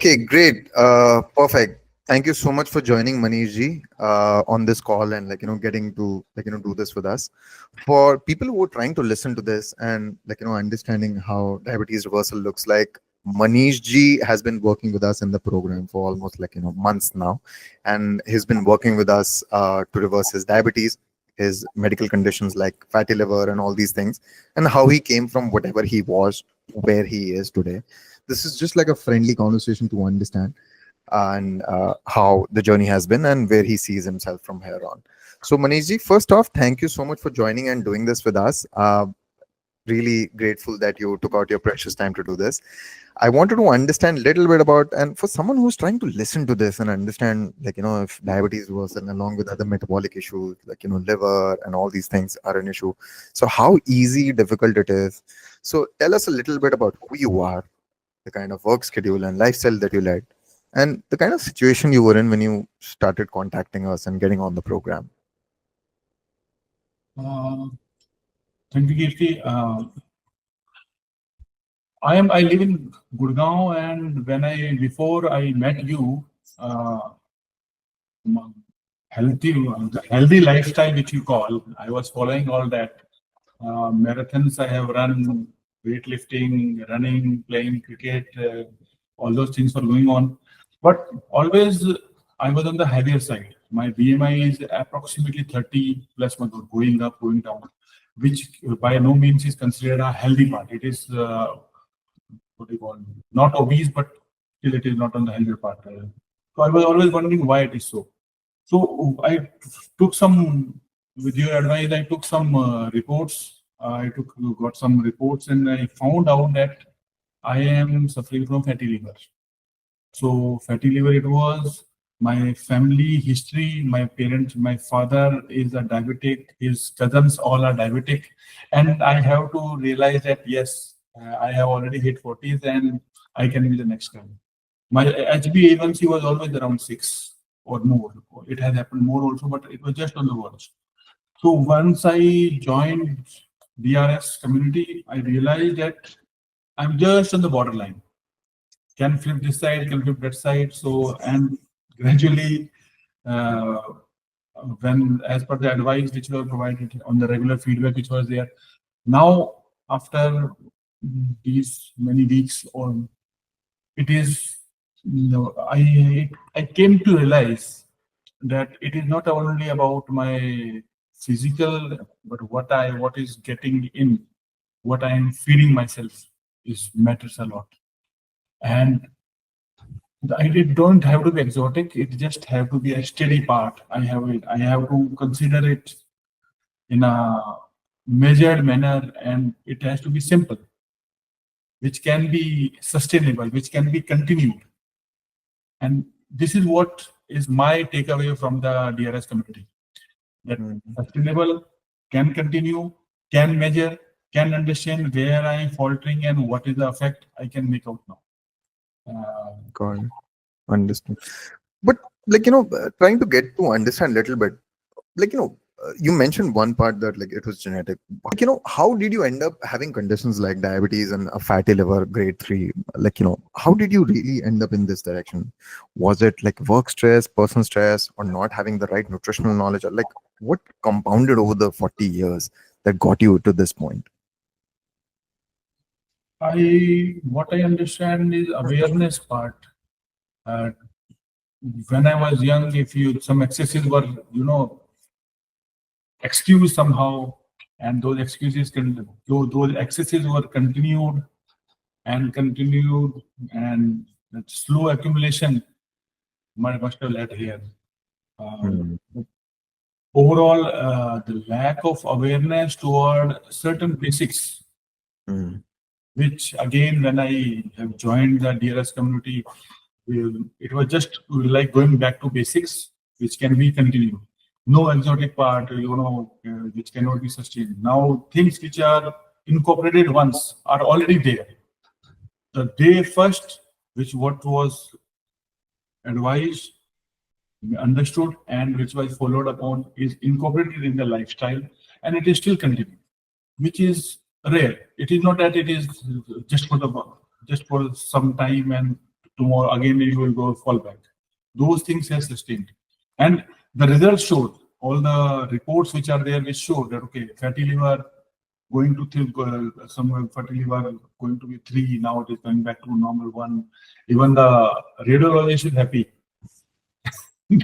Okay, great. Perfect. Thank you so much for joining Manish ji on this call and getting to do this with us. For people who are trying to listen to this and understanding how diabetes reversal looks like, Manish ji has been working with us in the program for almost months now, and he's been working with us to reverse his diabetes, his medical conditions like fatty liver and all these things, and how he came from whatever he was to where he is today. This is just like a friendly conversation to understand and how the journey has been and where he sees himself from here on. So, Manishji, first off, thank you so much for joining and doing this with us. Really grateful that you took out your precious time to do this. I wanted to understand a little bit about, and for someone who's trying to listen to this and understand, if diabetes was, and along with other metabolic issues, liver and all these things are an issue. So, how easy, difficult it is. So, tell us a little bit about who you are, the kind of work schedule and lifestyle that you led, and the kind of situation you were in when you started contacting us and getting on the program. Uh, Thank you, Kirti. I live in Gurgaon, and before I met you, healthy the healthy lifestyle which you call, I was following all that. Marathons I have run, weightlifting, running, playing cricket, all those things were going on. But always I was on the heavier side. My BMI is approximately 30 plus, going up, going down, which by no means is considered a healthy part. It is what do you call, not obese, but still it is not on the healthier part. So I was always wondering why it is so. So I took some, with your advice, I took some reports. Got some reports, and I found out that I am suffering from fatty liver. So fatty liver, it was my family history. My parents, my father is a diabetic. His cousins all are diabetic, and I have to realize that yes, I have already hit 40s, and I can be the next guy. My HbA1c was always around 6 or more. It has happened more also, but it was just on the verge. So once I joined DRS community, I realized that I'm just on the borderline. Can flip this side, can flip that side. So, and gradually, uh, when as per the advice which were provided on the regular feedback which was there, now after these many weeks, or it is, I came to realize that it is not only about my physical, but what is getting in, what I am feeding myself is matters a lot. And don't have to be exotic. It just have to be a steady part. I have to consider it in a measured manner, and it has to be simple, which can be sustainable, which can be continued. And this is what is my takeaway from the DRS community. That sustainable, can continue, can measure, can understand where I am faltering and what is the effect I can make out now. Got it. Understood. But trying to get to understand a little bit, you mentioned one part that it was genetic. How did you end up having conditions like diabetes and a fatty liver grade 3? How did you really end up in this direction? Was it like work stress, personal stress, or not having the right nutritional knowledge? Or what compounded over the 40 years that got you to this point? What I understand is awareness part. Uh, when I was young, if you some excesses were excused somehow, and those excuses those excesses were continued and continued, and that slow accumulation must have led here. Overall, the lack of awareness toward certain basics, which again, when I have joined the DRS community, it was just like going back to basics, which can be continued. No exotic part, which cannot be sustained. Now, things which are incorporated once are already there. The day first, which what was advised, understood, and which was followed upon, is incorporated in the lifestyle, and it is still continuing, which is rare. It is not that it is just for some time and tomorrow again you will go fall back. Those things have sustained. And the results showed, all the reports which are there, which show that, okay, fatty liver going to some fatty liver going to be 3, now it is going back to normal 1. Even the radiologist is happy.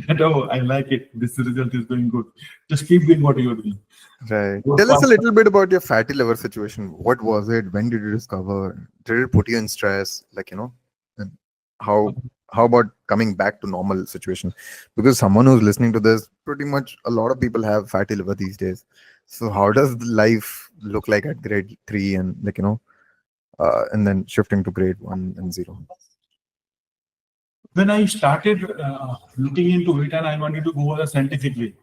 That, oh, I like it. This result is going good. Just keep doing what you're doing. Right. Tell us a little bit about your fatty liver situation. What was it? When did you discover? Did it put you in stress? And how about coming back to normal situation? Because someone who's listening to this, pretty much a lot of people have fatty liver these days. So how does life look like at grade 3 and and then shifting to grade 1 and 0? When I started looking into it, and I wanted to go scientifically,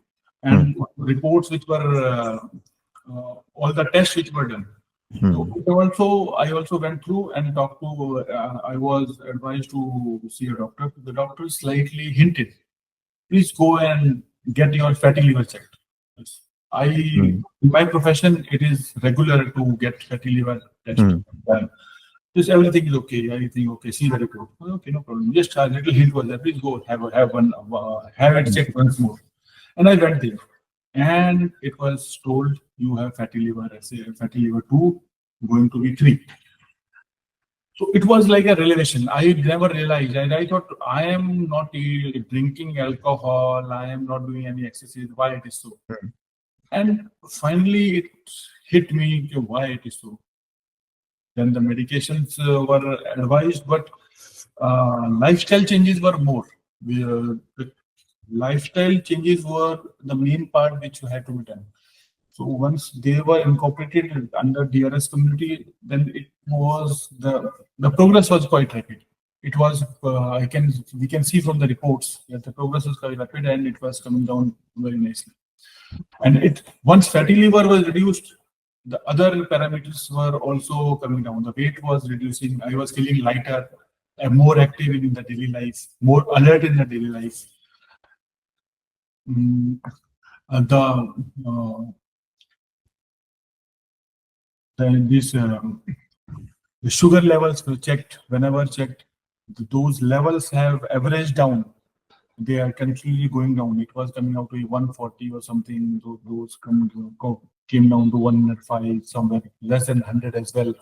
and reports which were all the tests which were done. So I also went through and talked to. I was advised to see a doctor. The doctor slightly hinted, "Please go and get your fatty liver checked." In my profession, it is regular to get fatty liver tested. Just everything is okay. Everything okay. See the report. Okay, no problem. Just a little hint was there. Please go have it checked once more. And I went there, and it was told you have fatty liver. I say fatty liver 2, going to be 3. So it was like a revelation. I never realized, and I thought I am not drinking alcohol. I am not doing any exercise. Why it is so? And finally, it hit me why it is so. Then the medications were advised, but lifestyle changes were more. The lifestyle changes were the main part which had to be done. So once they were incorporated under DRS community, then it was the progress was quite rapid. It was we can see from the reports that the progress was quite rapid and it was coming down very nicely. And once fatty liver was reduced, the other parameters were also coming down. The weight was reducing. I was feeling lighter, more active in the daily life, more alert in the daily life. The sugar levels were checked. Whenever checked, those levels have averaged down. They are continually going down. It was coming out to 140 or something. Those came down to 105, somewhere less than 100 as well.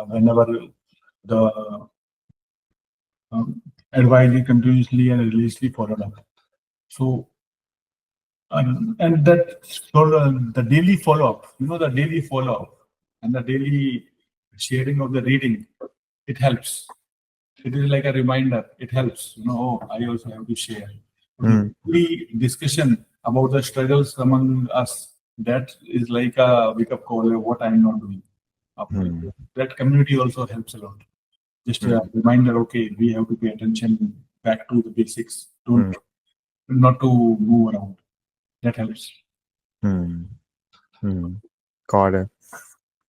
Whenever the advisory continuously and religiously followed up. So, and that the daily follow-up, the daily follow-up and the daily sharing of the reading, it helps. It is like a reminder. It helps. Oh, I also have to share. The discussion about the struggles among us, that is like a wake-up call of what I'm not doing. That community also helps a lot. Just a reminder, okay, we have to pay attention back to the basics, not to move around. That helps. Got it.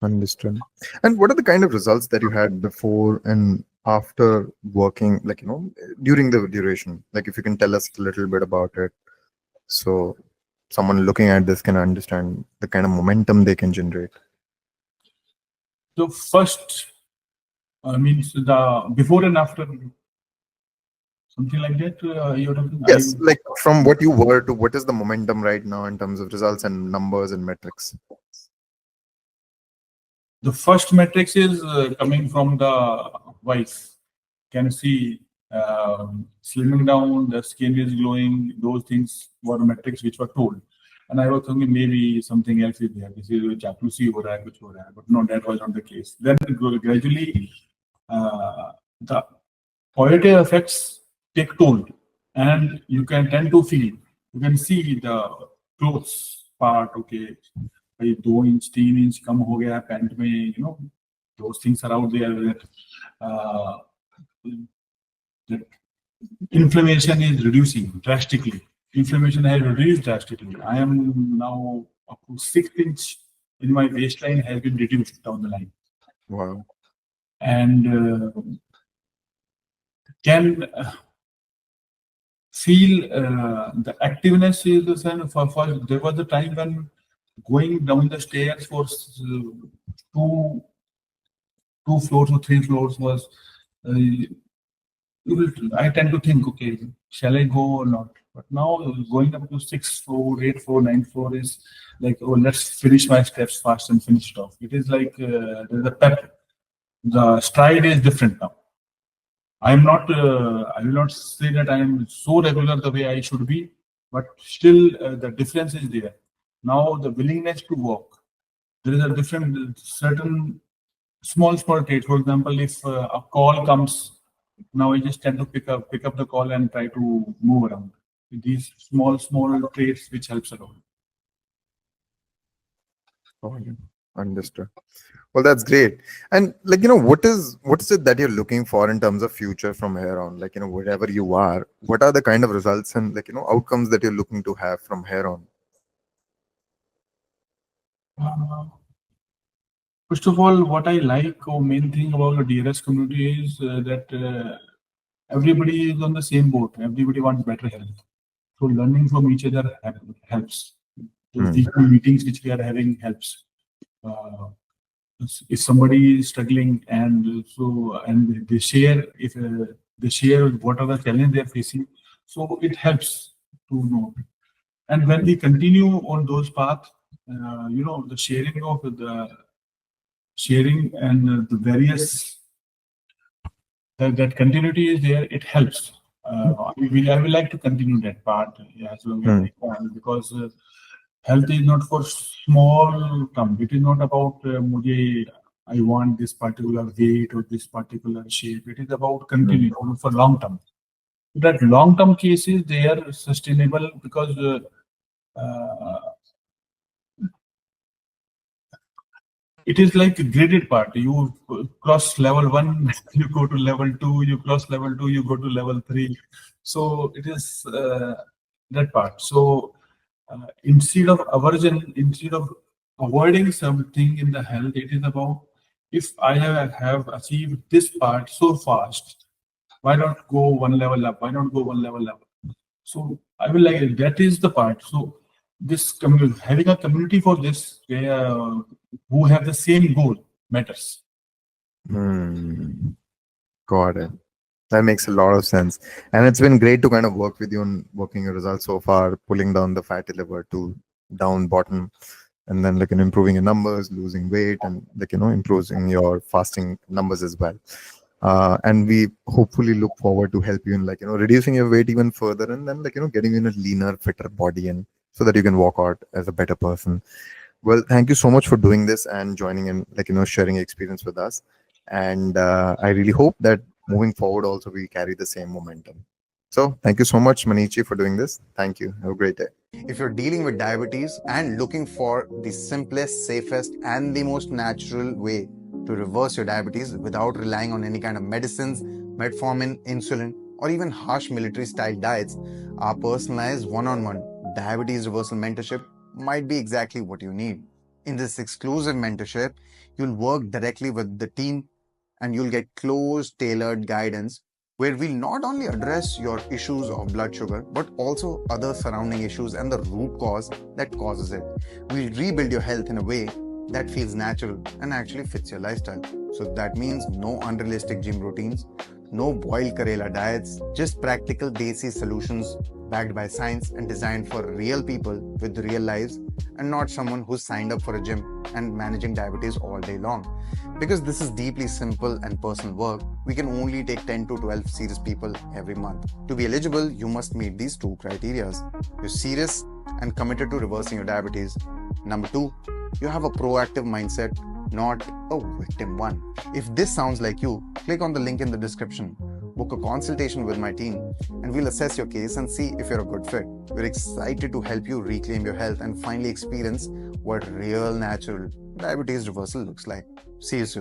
Understood. And what are the kind of results that you had before and after working, during the duration? If you can tell us a little bit about it, so someone looking at this can understand the kind of momentum they can generate. So first, means the before and after, something like that. You're talking. Yes, from what you were to what is the momentum right now in terms of results and numbers and metrics? The first metrics is coming from the wife. Can see slimming down, the skin is glowing. Those things were metrics which were told. And I was thinking maybe something else is there. This is chapusi ho raha hai, kuch ho raha hai. But no, that was not the case. Then gradually the positive effects take toll, and you can tend to feel. You can see the clothes part. Okay, 2 inch, 3 inch कम हो गया pant में, those things are out there. That inflammation is reducing drastically. Inflammation has reduced drastically. I am now up to 6 inch in my waistline has been reduced down the line. Wow. And can feel the activeness is the same. For there was a time when going down the stairs for 2 floors or 3 floors was I tend to think, okay, shall I go or not? But now going up to 6-4, 8-4, 9-4 is like, oh, let's finish my steps fast and finish it off. It is like there's a pep. The stride is different now. I'm not. I will not say that I am so regular the way I should be, but still the difference is there. Now the willingness to walk. There is a different certain small traits. For example, if a call comes, now I just tend to pick up the call and try to move around. These small traits which helps a lot. Oh, yeah. Understood. Well, that's great. And what is it that you're looking for in terms of future from here on? Wherever you are, what are the kind of results and outcomes that you're looking to have from here on? Uh, First of all, what I like or main thing about the DRS community is that everybody is on the same boat. Everybody wants better health. So learning from each other helps. Those weekly meetings which we are having helps. If somebody is struggling and they share, if they share what are the challenges they are facing, so it helps to know. And when we continue on those paths, the sharing and the various that continuity is there. It helps. I will like to continue that part as long as I can, because health is not for small term. It is not about I want this particular weight or this particular shape. It is about continuing for long term. That long term cases they are sustainable because it is like a graded part. You cross level 1, you go to level 2, you cross level 2, you go to level 3. So it is that part. So instead of aversion, instead of avoiding something in the health, it is about, if I have achieved this part so fast, why not go one level up? Why not go one level up? So I will like that is the part. So this having a community for this who have the same goal matters. Got it. That makes a lot of sense. And it's been great to kind of work with you on working your results so far, pulling down the fatty liver to down bottom, and then improving your numbers, losing weight, and improving your fasting numbers as well. And we hopefully look forward to help you in reducing your weight even further, and then getting you in a leaner, fitter body, and so that you can walk out as a better person. Well, thank you so much for doing this and joining and sharing your experience with us. And I really hope that moving forward also we carry the same momentum. So thank you so much, Manichi, for doing this. Thank you. Have a great day. If you're dealing with diabetes and looking for the simplest, safest, and the most natural way to reverse your diabetes without relying on any kind of medicines, metformin, insulin, or even harsh military style diets, our personalized one-on-one diabetes reversal mentorship might be exactly what you need. In this exclusive mentorship, you'll work directly with the team and you'll get close, tailored guidance where we'll not only address your issues of blood sugar, but also other surrounding issues and the root cause that causes it. We'll rebuild your health in a way that feels natural and actually fits your lifestyle. So that means no unrealistic gym routines, no boiled Karela diets, just practical desi solutions backed by science and designed for real people with real lives and not someone who's signed up for a gym and managing diabetes all day long. Because this is deeply simple and personal work, we can only take 10 to 12 serious people every month. To be eligible, you must meet these 2 criteria. You're serious and committed to reversing your diabetes. Number 2, you have a proactive mindset, not a victim one. If this sounds like you, click on the link in the description. Book a consultation with my team and we'll assess your case and see if you're a good fit. We're excited to help you reclaim your health and finally experience what real natural diabetes reversal looks like. See you soon.